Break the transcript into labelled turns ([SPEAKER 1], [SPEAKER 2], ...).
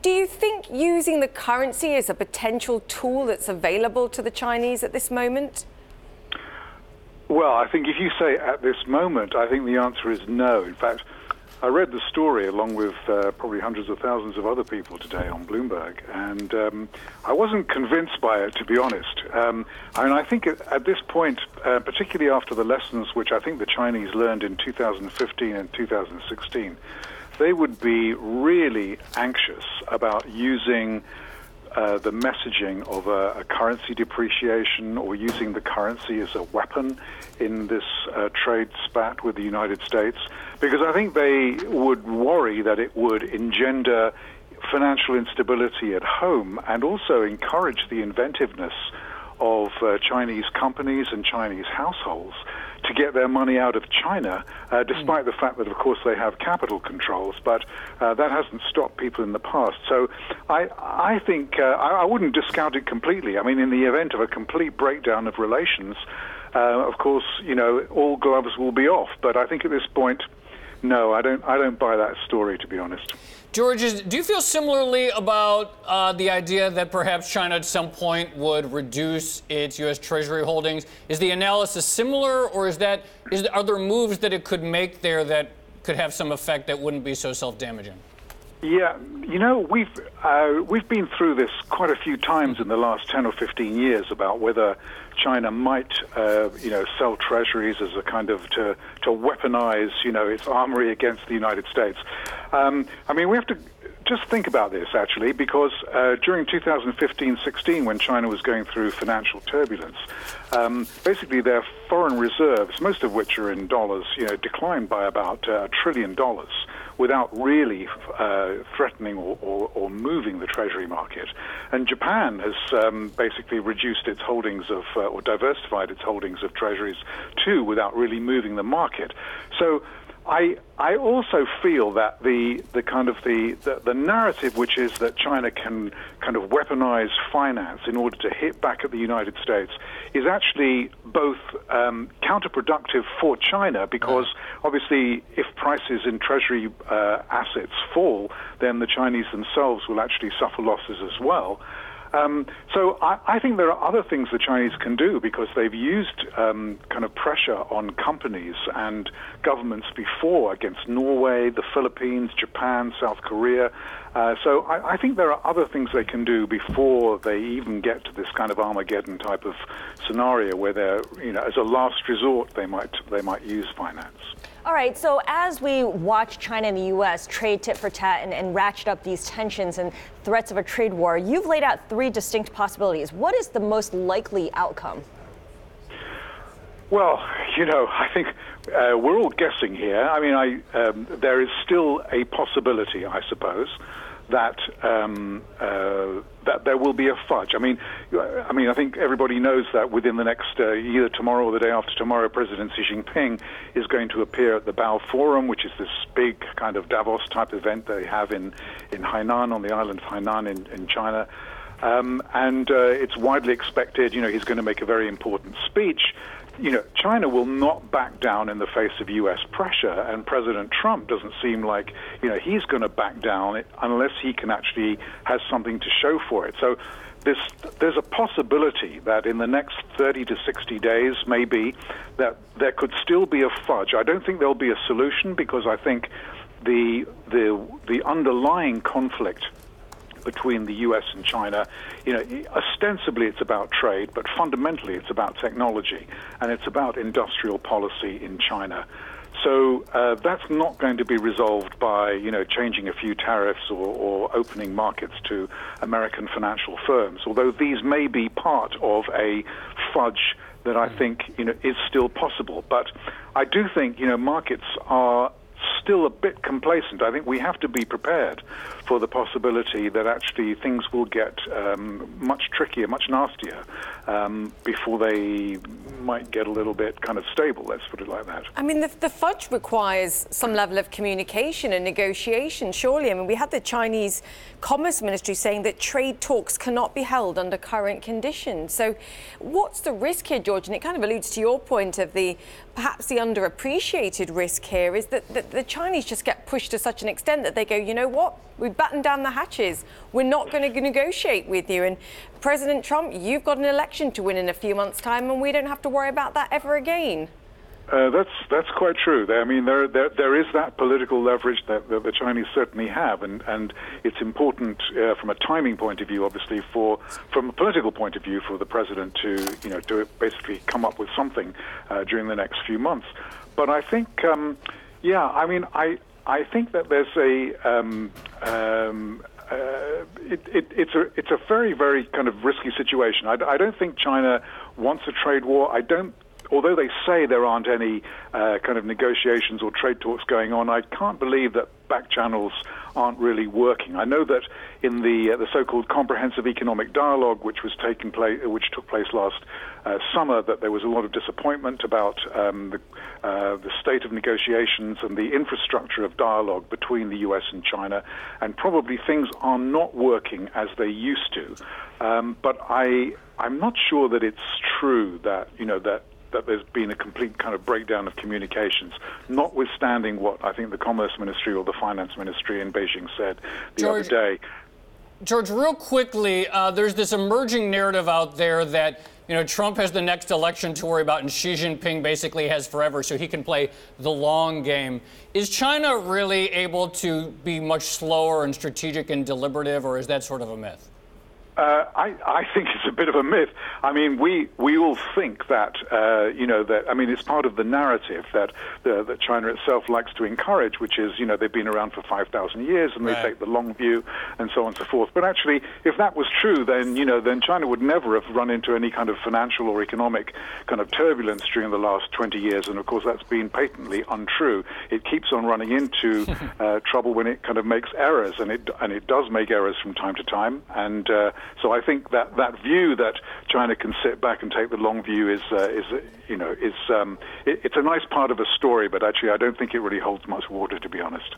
[SPEAKER 1] do you think using the currency is a potential tool that's available to the Chinese at this moment?
[SPEAKER 2] Well, I think if you say at this moment, I think the answer is no. In fact, I read the story along with probably hundreds of thousands of other people today on Bloomberg, and I wasn't convinced by it, to be honest. I think at this point, particularly after the lessons which I think the Chinese learned in 2015 and 2016, they would be really anxious about using the messaging of a currency depreciation or using the currency as a weapon in this trade spat with the United States, because I think they would worry that it would engender financial instability at home and also encourage the inventiveness of Chinese companies and Chinese households to get their money out of China, despite the fact that, of course, they have capital controls. But that hasn't stopped people in the past. So I think I wouldn't discount it completely. I mean, in the event of a complete breakdown of relations, of course, all gloves will be off. But I think at this point, no, I don't buy that story, to be honest.
[SPEAKER 3] George, do you feel similarly about the idea that perhaps China at some point would reduce its U.S. Treasury holdings? Is the analysis similar, or are there moves that it could make there that could have some effect that wouldn't be so self-damaging?
[SPEAKER 2] Yeah, we've been through this quite a few times in the last 10 or 15 years about whether China might, sell treasuries as a kind of to weaponize, its armory against the United States. We have to just think about this, actually, because during 2015-16, when China was going through financial turbulence, basically their foreign reserves, most of which are in dollars, declined by about $1 trillion without really threatening or moving the Treasury market. And Japan has basically reduced its holdings of, or diversified its holdings of treasuries too, without really moving the market. So I also feel that the narrative, which is that China can kind of weaponize finance in order to hit back at the United States, is actually both counterproductive for China, because obviously if prices in Treasury assets fall, then the Chinese themselves will actually suffer losses as well. So I think there are other things the Chinese can do, because they've used kind of pressure on companies and governments before against Norway, the Philippines, Japan, South Korea. So I think there are other things they can do before they even get to this kind of Armageddon type of scenario where they're, as a last resort, they might use finance.
[SPEAKER 4] All right, so as we watch China and the U.S. trade tit for tat and ratchet up these tensions and threats of a trade war, you've laid out three distinct possibilities. What is the most likely outcome?
[SPEAKER 2] Well, I think we're all guessing here. I mean, there is still a possibility, I suppose, that that there will be a fudge. I mean, I think everybody knows that within the next either tomorrow or the day after tomorrow, President Xi Jinping is going to appear at the Bao Forum, which is this big kind of Davos-type event they have in Hainan, on the island of Hainan in China. And it's widely expected, he's going to make a very important speech. China will not back down in the face of U.S. pressure, and President Trump doesn't seem like, he's going to back down unless he can actually has something to show for it. So there's a possibility that in the next 30 to 60 days, maybe, that there could still be a fudge. I don't think there'll be a solution, because I think the underlying conflict between the U.S. and China, ostensibly it's about trade, but fundamentally it's about technology, and it's about industrial policy in China. So that's not going to be resolved by, changing a few tariffs or opening markets to American financial firms, although these may be part of a fudge that I think, is still possible. But I do think, markets are still a bit complacent. I think we have to be prepared for the possibility that actually things will get much trickier, much nastier, before they might get a little bit kind of stable, let's put it like that.
[SPEAKER 1] I mean, the fudge requires some level of communication and negotiation, surely. I mean, we had the Chinese Commerce Ministry saying that trade talks cannot be held under current conditions. So what's the risk here, George? And it kind of alludes to your point of perhaps the underappreciated risk here is that the Chinese just get pushed to such an extent that they go, you know what, we batten down the hatches. We're not going to negotiate with you. And President Trump, you've got an election to win in a few months' time, and we don't have to worry about that ever again.
[SPEAKER 2] That's quite true. I mean, there is that political leverage that the Chinese certainly have, and it's important from a timing point of view, obviously, from a political point of view, for the president to basically come up with something during the next few months. But I think, I think that there's it's a very, very kind of risky situation. I don't think China wants a trade war. Although they say there aren't any kind of negotiations or trade talks going on, I can't believe that back channels aren't really working. I know that in the so-called comprehensive economic dialogue, which took place last summer, that there was a lot of disappointment about the state of negotiations and the infrastructure of dialogue between the U.S. and China, and probably things are not working as they used to. But I'm not sure that it's true that that there's been a complete kind of breakdown of communications, notwithstanding what I think the Commerce Ministry or the Finance Ministry in Beijing said the other day.
[SPEAKER 3] George, real quickly, there's this emerging narrative out there that Trump has the next election to worry about, and Xi Jinping basically has forever, so he can play the long game. Is China really able to be much slower and strategic and deliberative, or is that sort of a myth?
[SPEAKER 2] I think it's a bit of a myth. I mean, we all think that, it's part of the narrative that China itself likes to encourage, which is, they've been around for 5,000 years and they take the long view and so on and so forth. But actually, if that was true, then China would never have run into any kind of financial or economic kind of turbulence during the last 20 years. And of course, that's been patently untrue. It keeps on running into trouble when it kind of makes errors, and it does make errors from time to time. And so I think that view that China can sit back and take the long view it's a nice part of a story, but actually I don't think it really holds much water, to be honest.